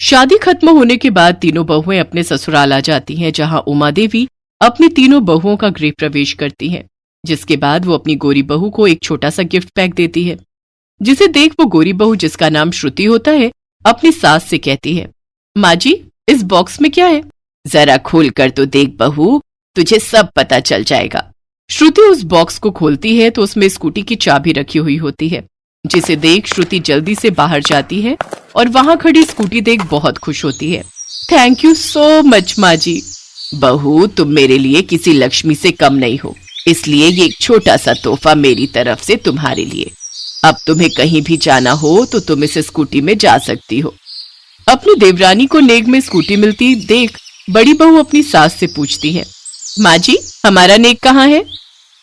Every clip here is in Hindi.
शादी खत्म होने के बाद तीनों बहुएं अपने ससुराल आ जाती हैं, जहां उमा देवी अपनी तीनों बहुओं का गृह प्रवेश करती हैं। जिसके बाद वो अपनी गोरी बहू को एक छोटा सा गिफ्ट पैक देती है, जिसे देख वो गोरी बहू, जिसका नाम श्रुति होता है, अपनी सास से कहती है, माँ जी इस बॉक्स में क्या है? जरा खोल कर तो देख बहू, तुझे सब पता चल जाएगा। श्रुति उस बॉक्स को खोलती है तो उसमें स्कूटी की चाबी रखी हुई होती है, जिसे देख श्रुति जल्दी से बाहर जाती है और वहां खड़ी स्कूटी देख बहुत खुश होती है। थैंक यू सो मच माँ जी। बहू तुम मेरे लिए किसी लक्ष्मी से कम नहीं हो, इसलिए ये एक छोटा सा तोहफा मेरी तरफ से तुम्हारे लिए। अब तुम्हें कहीं भी जाना हो तो तुम इस स्कूटी में जा सकती हो। अपनी देवरानी को नेग में स्कूटी मिलती देख बड़ी बहू अपनी सास से पूछती है, माँ जी हमारा नेग कहाँ है?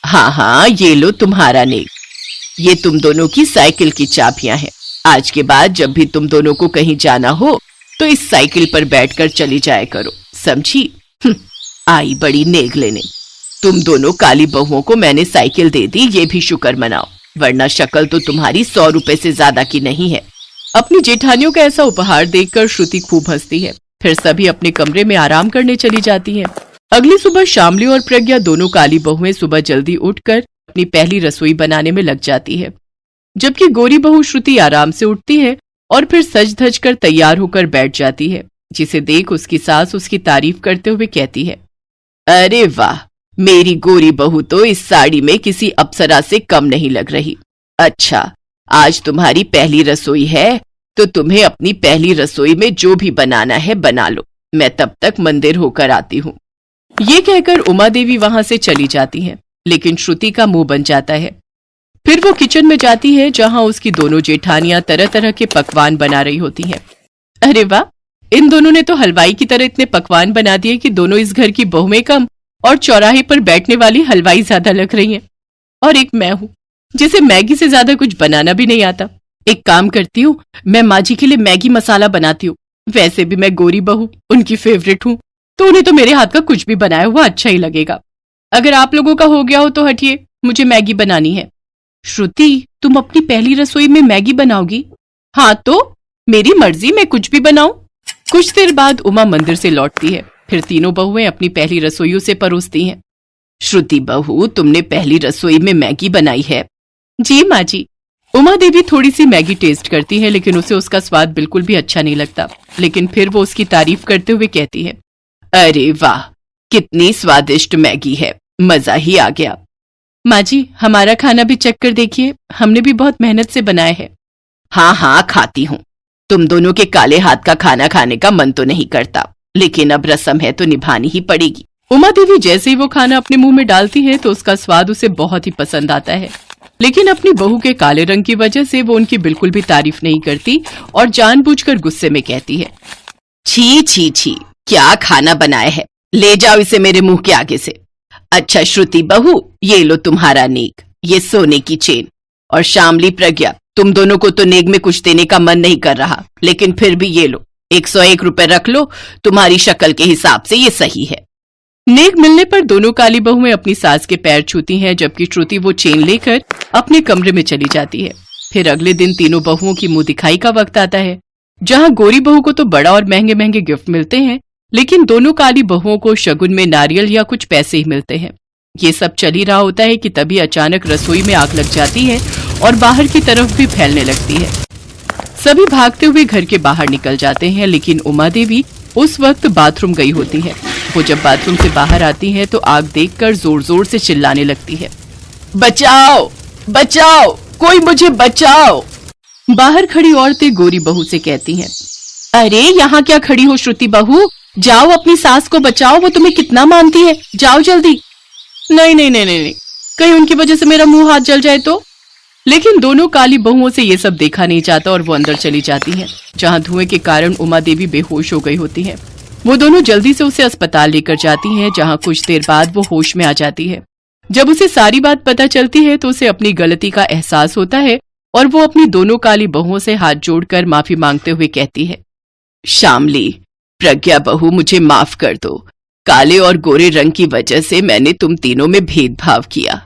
हाँ हाँ, ये लो तुम्हारा नेग। ये तुम दोनों की साइकिल की चाबियां हैं। आज के बाद जब भी तुम दोनों को कहीं जाना हो तो इस साइकिल पर बैठकर चली जाया करो, समझी? आई बड़ी नेग लेने। तुम दोनों काली बहुओं को मैंने साइकिल दे दी, ये भी शुक्र मनाओ, वरना शक्ल तो तुम्हारी 100 रुपए से ज्यादा की नहीं है। अपनी जेठानियों का ऐसा उपहार देखकर श्रुति खूब हंसती है। फिर सभी अपने कमरे में आराम करने चली जाती हैं। अगली सुबह शामली और प्रज्ञा दोनों काली बहुएं सुबह जल्दी उठकर अपनी पहली रसोई बनाने में लग जाती है, जबकि गोरी बहू श्रुति आराम से उठती है और फिर सज धज कर तैयार होकर बैठ जाती है, जिसे देख उसकी सास उसकी तारीफ करते हुए कहती है, अरे वाह, मेरी गोरी बहू तो इस साड़ी में किसी अप्सरा से कम नहीं लग रही। अच्छा, आज तुम्हारी पहली रसोई है तो तुम्हें अपनी पहली रसोई में जो भी बनाना है बना लो, मैं तब तक मंदिर होकर आती हूँ। ये कहकर उमा देवी वहां से चली जाती हैं, लेकिन श्रुति का मुंह बन जाता है। फिर वो किचन में जाती है, जहां उसकी दोनों जेठानियां तरह तरह के पकवान बना रही होती हैं। अरे वाह, इन दोनों ने तो हलवाई की तरह इतने पकवान बना दिए कि दोनों इस घर की बहुएं कम और चौराहे पर बैठने वाली हलवाई ज्यादा लग रही हैं। और एक मैं हूँ जिसे मैगी से ज्यादा कुछ बनाना भी नहीं आता। एक काम करती हूँ, मैं माँ जी के लिए मैगी मसाला बनाती हूँ। वैसे भी मैं गोरी बहू उनकी फेवरेट हूँ, तो उन्हें तो मेरे हाथ का कुछ भी बनाया हुआ अच्छा ही लगेगा। अगर आप लोगों का हो गया हो तो हटिए, मुझे मैगी बनानी है। श्रुति, तुम अपनी पहली रसोई में मैगी बनाओगी? हाँ तो मेरी मर्जी, मैं कुछ भी बनाऊं। कुछ देर बाद उमा मंदिर से लौटती है। फिर तीनों बहुएं अपनी पहली रसोइयों से परोसती हैं। श्रुति बहू, तुमने पहली रसोई में मैगी बनाई है? जी माँ जी। उमा देवी थोड़ी सी मैगी टेस्ट करती है, लेकिन उसे उसका स्वाद बिल्कुल भी अच्छा नहीं लगता। लेकिन फिर वो उसकी तारीफ करते हुए कहती है, अरे वाह, कितनी स्वादिष्ट मैगी है, मजा ही आ गया। माँ जी, हमारा खाना भी चख कर देखिए, हमने भी बहुत मेहनत से बनाया है। हाँ हाँ, खाती हूँ। तुम दोनों के काले हाथ का खाना खाने का मन तो नहीं करता, लेकिन अब रस्म है तो निभानी ही पड़ेगी। उमा देवी जैसे ही वो खाना अपने मुंह में डालती है तो उसका स्वाद उसे बहुत ही पसंद आता है, लेकिन अपनी बहू के काले रंग की वजह से वो उनकी बिल्कुल भी तारीफ नहीं करती और जानबूझकर गुस्से में कहती है, छी छी छी, क्या खाना बनाया है, ले जाओ इसे मेरे मुंह के आगे से। अच्छा श्रुति बहू, ये लो तुम्हारा नेग, ये सोने की चेन। और शामली प्रज्ञा, तुम दोनों को तो नेग में कुछ देने का मन नहीं कर रहा, लेकिन फिर भी ये लो, 101 रुपए रख लो, तुम्हारी शक्ल के हिसाब से ये सही है। नेग मिलने पर दोनों काली बहुएं अपनी सास के पैर छूती हैं, जबकि श्रुति वो चेन लेकर अपने कमरे में चली जाती है। फिर अगले दिन तीनों बहुओं की मुंह दिखाई का वक्त आता है, जहां गोरी बहू को तो बड़ा और महंगे महंगे गिफ्ट मिलते हैं, लेकिन दोनों काली बहुओं को शगुन में नारियल या कुछ पैसे ही मिलते हैं। ये सब चल ही रहा होता है कि तभी अचानक रसोई में आग लग जाती है और बाहर की तरफ भी फैलने लगती है। सभी भागते हुए घर के बाहर निकल जाते हैं, लेकिन उमा देवी उस वक्त बाथरूम गई होती है। वो जब बाथरूम से बाहर आती है तो आग देखकर जोर जोर से चिल्लाने लगती है, बचाओ बचाओ, कोई मुझे बचाओ। बाहर खड़ी औरतें गोरी बहू से कहती हैं, अरे यहाँ क्या खड़ी हो श्रुति बहू, जाओ अपनी सास को बचाओ, वो तुम्हें कितना मानती है, जाओ जल्दी। नहीं नहीं नहीं नहीं, कहीं उनकी वजह से मेरा मुंह हाथ जल जाए तो। लेकिन दोनों काली बहुओं से ये सब देखा नहीं जाता और वो अंदर चली जाती हैं, जहां धुएं के कारण उमा देवी बेहोश हो गई होती है। वो दोनों जल्दी से उसे अस्पताल लेकर जाती हैं, जहां कुछ देर बाद वो होश में आ जाती है। जब उसे सारी बात पता चलती है तो उसे अपनी गलती का एहसास होता है और वो अपनी दोनों काली बहुओं से हाथ जोड़कर माफी मांगते हुए कहती है, शामली, प्रज्ञा बहू, मुझे माफ कर दो। काले और गोरे रंग की वजह से मैंने तुम तीनों में भेदभाव किया।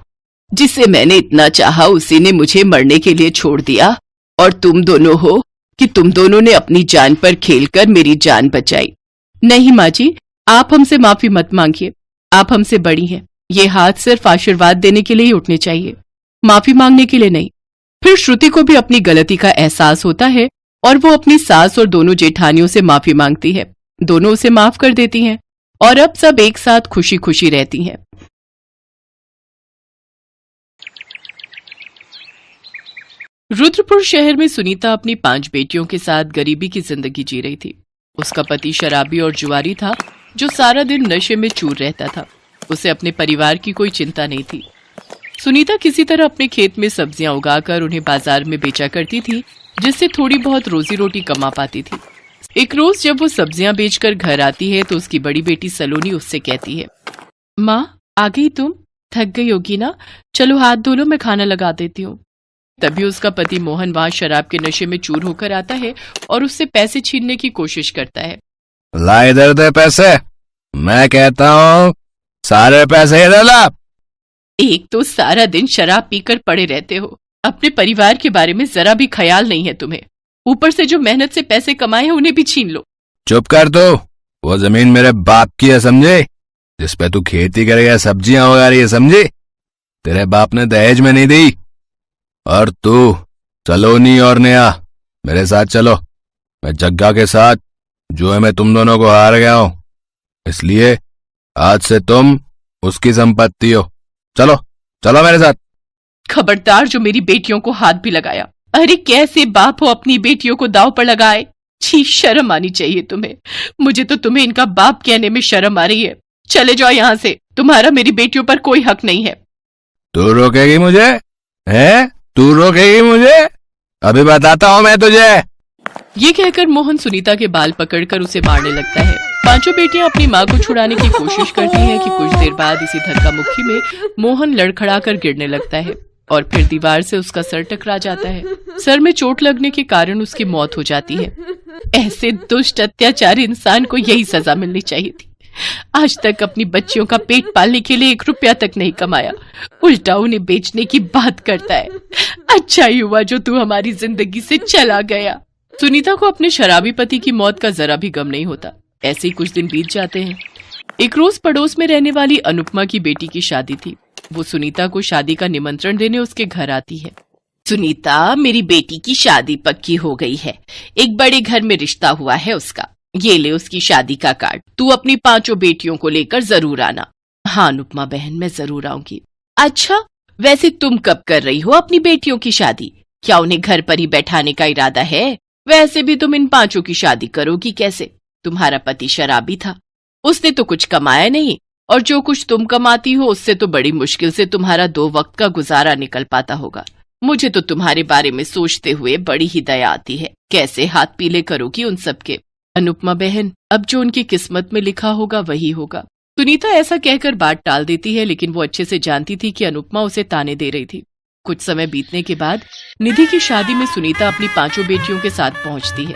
जिसे मैंने इतना चाहा उसी ने मुझे मरने के लिए छोड़ दिया, और तुम दोनों हो कि तुम दोनों ने अपनी जान पर खेलकर मेरी जान बचाई। नहीं माँ जी, आप हमसे माफी मत मांगिए। आप हमसे बड़ी हैं। ये हाथ सिर्फ आशीर्वाद देने के लिए ही उठने चाहिए, माफी मांगने के लिए नहीं। फिर श्रुति को भी अपनी गलती का एहसास होता है और वो अपनी सास और दोनों जेठानियों से माफी मांगती है। दोनों उसे माफ कर देती हैं और अब सब एक साथ खुशी खुशी रहती हैं। रुद्रपुर शहर में सुनीता अपनी 5 बेटियों के साथ गरीबी की जिंदगी जी रही थी। उसका पति शराबी और जुआरी था जो सारा दिन नशे में चूर रहता था। उसे अपने परिवार की कोई चिंता नहीं थी। सुनीता किसी तरह अपने खेत में सब्जियां उगाकर उन्हें बाजार में बेचा करती थी, जिससे थोड़ी बहुत रोजी रोटी कमा पाती थी। एक रोज जब वो सब्जियां बेचकर घर आती है तो उसकी बड़ी बेटी सलोनी उससे कहती है, माँ आ गई तुम? थक गई होगी ना, चलो हाथ धो लो, मैं खाना लगा देती हूँ। तभी उसका पति मोहन वहां शराब के नशे में चूर होकर आता है और उससे पैसे छीनने की कोशिश करता है। ला इधर दे पैसे, मैं कहता हूँ सारे पैसे इधर ला। एक तो सारा दिन शराब पीकर पड़े रहते हो, अपने परिवार के बारे में जरा भी ख्याल नहीं है तुम्हें। ऊपर से जो मेहनत से पैसे कमाए हैं उन्हें भी छीन लो। चुप कर तू, वो जमीन मेरे बाप की है समझे, जिस पे तू खेती करेगा, सब्जियां उगा रही है समझे, तेरे बाप ने दहेज में नहीं दी। और तू सलोनी और नेहा मेरे साथ चलो, मैं जग्गा के साथ जुए में तुम दोनों को हार गया हूं, इसलिए आज से तुम उसकी संपत्ति हो। चलो चलो मेरे साथ। खबरदार जो मेरी बेटियों को हाथ भी लगाया। अरे कैसे बाप हो अपनी बेटियों को दांव पर लगाए। छी, शर्म आनी चाहिए तुम्हें। मुझे तो तुम्हें इनका बाप कहने में शर्म आ रही है। चले जाओ यहाँ से, तुम्हारा मेरी बेटियों पर कोई हक नहीं है। तू रोकेगी मुझे? है तू रोकेगी मुझे? अभी बताता हूँ मैं तुझे। ये कहकर मोहन सुनीता के बाल पकड़कर उसे मारने लगता है। 5 बेटियां अपनी माँ को छुड़ाने की कोशिश करती हैं कि कुछ देर बाद इसी धक्का मुक्की में मोहन लड़खड़ाकर गिरने लगता है और फिर दीवार से उसका सर टकरा जाता है। सर में चोट लगने के कारण उसकी मौत हो जाती है। ऐसे दुष्ट अत्याचारी इंसान को यही सजा मिलनी चाहिए थी। आज तक अपनी बच्चियों का पेट पालने के लिए 1 रुपया तक नहीं कमाया, उल्टा उन्हें बेचने की बात करता है। अच्छा ही हुआ जो तू हमारी जिंदगी से चला गया। सुनीता को अपने शराबी पति की मौत का जरा भी गम नहीं होता। ऐसे ही कुछ दिन बीत जाते हैं। एक रोज पड़ोस में रहने वाली अनुपमा की बेटी की शादी थी। वो सुनीता को शादी का निमंत्रण देने उसके घर आती है। सुनीता, मेरी बेटी की शादी पक्की हो गई है। एक बड़े घर में रिश्ता हुआ है उसका। ये ले उसकी शादी का कार्ड। तू अपनी 5 बेटियों को लेकर जरूर आना। हाँ अनुपमा बहन, मैं जरूर आऊंगी। अच्छा, वैसे तुम कब कर रही हो अपनी बेटियों की शादी? क्या उन्हें घर पर ही बैठाने का इरादा है? वैसे भी तुम इन 5 की शादी करोगी कैसे? तुम्हारा पति शराबी था, उसने तो कुछ कमाया नहीं, और जो कुछ तुम कमाती हो उससे तो बड़ी मुश्किल से तुम्हारा 2 वक्त का गुजारा निकल पाता होगा। मुझे तो तुम्हारे बारे में सोचते हुए बड़ी ही दया आती है। कैसे हाथ पीले करोगी उन सबके। अनुपमा बहन, अब जो उनकी किस्मत में लिखा होगा वही होगा। सुनीता ऐसा कहकर बात टाल देती है, लेकिन वो अच्छे से जानती थी कि अनुपमा उसे ताने दे रही थी। कुछ समय बीतने के बाद निधि की शादी में सुनीता अपनी 5 बेटियों के साथ पहुंचती है,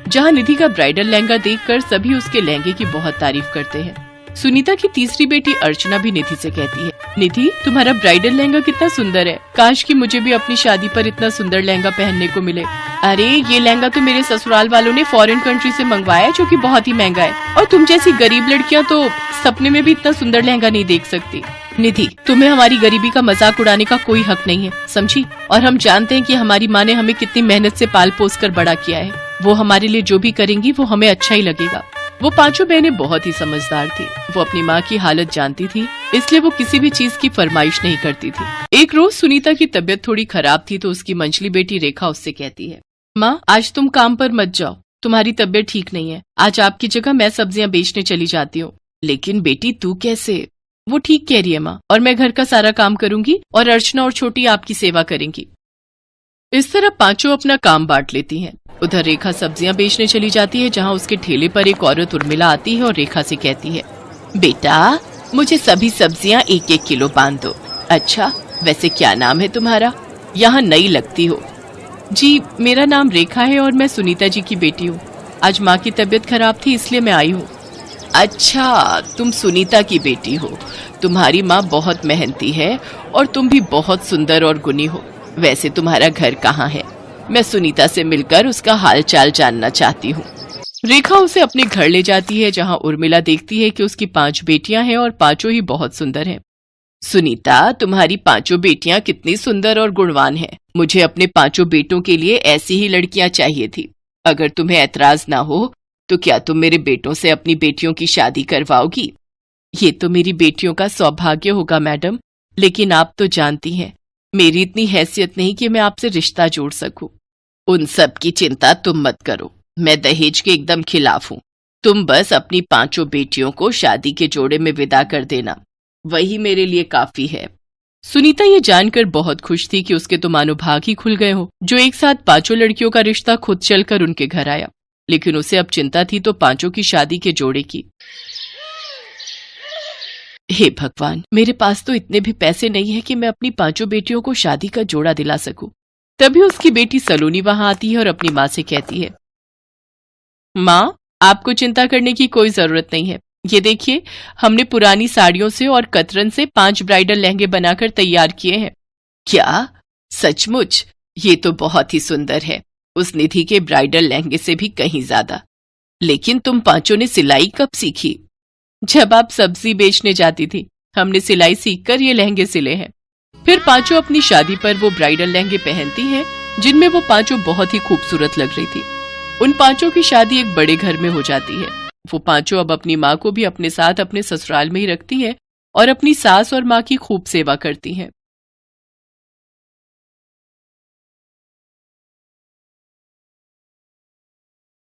जहां निधि का ब्राइडल लहंगा देखकर सभी उसके लहंगे की बहुत तारीफ करते हैं। सुनीता की तीसरी बेटी अर्चना भी निधि से कहती है, निधि तुम्हारा ब्राइडल लहंगा कितना सुंदर है। काश कि मुझे भी अपनी शादी पर इतना सुंदर लहंगा पहनने को मिले। अरे ये लहंगा तो मेरे ससुराल वालों ने फॉरेन कंट्री से मंगवाया है, जो कि बहुत ही महंगा है, और तुम जैसी गरीब लड़कियां तो सपने में भी इतना सुंदर लहंगा नहीं देख सकती। निधि, तुम्हें हमारी गरीबी का मजाक उड़ाने का कोई हक नहीं है, समझी? और हम जानते हैं कि हमारी माँ ने हमें कितनी मेहनत से पाल पोस कर बड़ा किया है। वो हमारे लिए जो भी करेंगी वो हमें अच्छा ही लगेगा। वो 5 बहनें बहुत ही समझदार थी। वो अपनी माँ की हालत जानती थी, इसलिए वो किसी भी चीज की फरमाइश नहीं करती थी। एक रोज सुनीता की तबीयत थोड़ी खराब थी तो उसकी मंझली बेटी रेखा उससे कहती है, माँ आज तुम काम पर मत जाओ, तुम्हारी तबीयत ठीक नहीं है। आज आपकी जगह मैं सब्जियां बेचने चली जाती हूँ। लेकिन बेटी तू कैसे? वो ठीक कह रही है माँ, और मैं घर का सारा काम करूंगी और अर्चना और छोटी आपकी सेवा करेंगी। इस तरह 5 अपना काम बांट लेती हैं। उधर रेखा सब्जियां बेचने चली जाती है, जहां उसके ठेले पर एक औरत उर्मिला आती है और रेखा से कहती है, बेटा मुझे सभी सब्जियां 1-1 किलो बांध दो। अच्छा, वैसे क्या नाम है तुम्हारा? यहाँ नई लगती हो। जी मेरा नाम रेखा है और मैं सुनीता जी की बेटी हूँ। आज माँ की तबीयत खराब थी इसलिए मैं आई हूँ। अच्छा, तुम सुनीता की बेटी हो। तुम्हारी माँ बहुत मेहनती है और तुम भी बहुत सुंदर और गुणी हो। वैसे तुम्हारा घर कहाँ है? मैं सुनीता से मिलकर उसका हाल चाल जानना चाहती हूँ। रेखा उसे अपने घर ले जाती है, जहाँ उर्मिला देखती है कि उसकी 5 बेटियां हैं और पांचों ही बहुत सुंदर हैं। सुनीता, तुम्हारी 5 बेटियां कितनी सुंदर और गुणवान हैं। मुझे अपने 5 बेटों के लिए ऐसी ही लड़कियां चाहिए थी। अगर तुम्हें ऐतराज ना हो तो क्या तुम मेरे बेटों से अपनी बेटियों की शादी करवाओगी? ये तो मेरी बेटियों का सौभाग्य होगा मैडम, लेकिन आप तो जानती हैं मेरी इतनी हैसियत नहीं कि मैं आपसे रिश्ता जोड़ सकूं। उन सब की चिंता तुम मत करो, मैं दहेज के एकदम खिलाफ हूँ। तुम बस अपनी 5 बेटियों को शादी के जोड़े में विदा कर देना, वही मेरे लिए काफी है। सुनीता ये जानकर बहुत खुश थी कि उसके तो मानो भाग ही खुल गए हो, जो एक साथ 5 लड़कियों का रिश्ता खुद चलकर उनके घर आया। लेकिन उसे अब चिंता थी तो 5 की शादी के जोड़े की। हे भगवान, मेरे पास तो इतने भी पैसे नहीं है कि मैं अपनी 5 बेटियों को शादी का जोड़ा दिला सकूं। तभी उसकी बेटी सलोनी वहां आती है और अपनी माँ से कहती है, माँ, आपको चिंता करने की कोई जरूरत नहीं है। ये देखिए, हमने पुरानी साड़ियों से और कतरन से 5 ब्राइडल लहंगे बनाकर तैयार किए हैं। क्या? सचमुच? ये तो बहुत ही सुंदर है, उस निधि के ब्राइडल लहंगे से भी कहीं ज्यादा। लेकिन तुम 5 ने सिलाई कब सीखी? जब आप सब्जी बेचने जाती थी, हमने सिलाई सीखकर ये लहंगे सिले हैं। फिर 5 अपनी शादी पर वो ब्राइडल लहंगे पहनती हैं, जिनमें वो 5 बहुत ही खूबसूरत लग रही थी। उन 5 की शादी एक बड़े घर में हो जाती है। वो 5 अब अपनी माँ को भी अपने साथ अपने ससुराल में ही रखती है और अपनी सास और माँ की खूब सेवा करती हैं।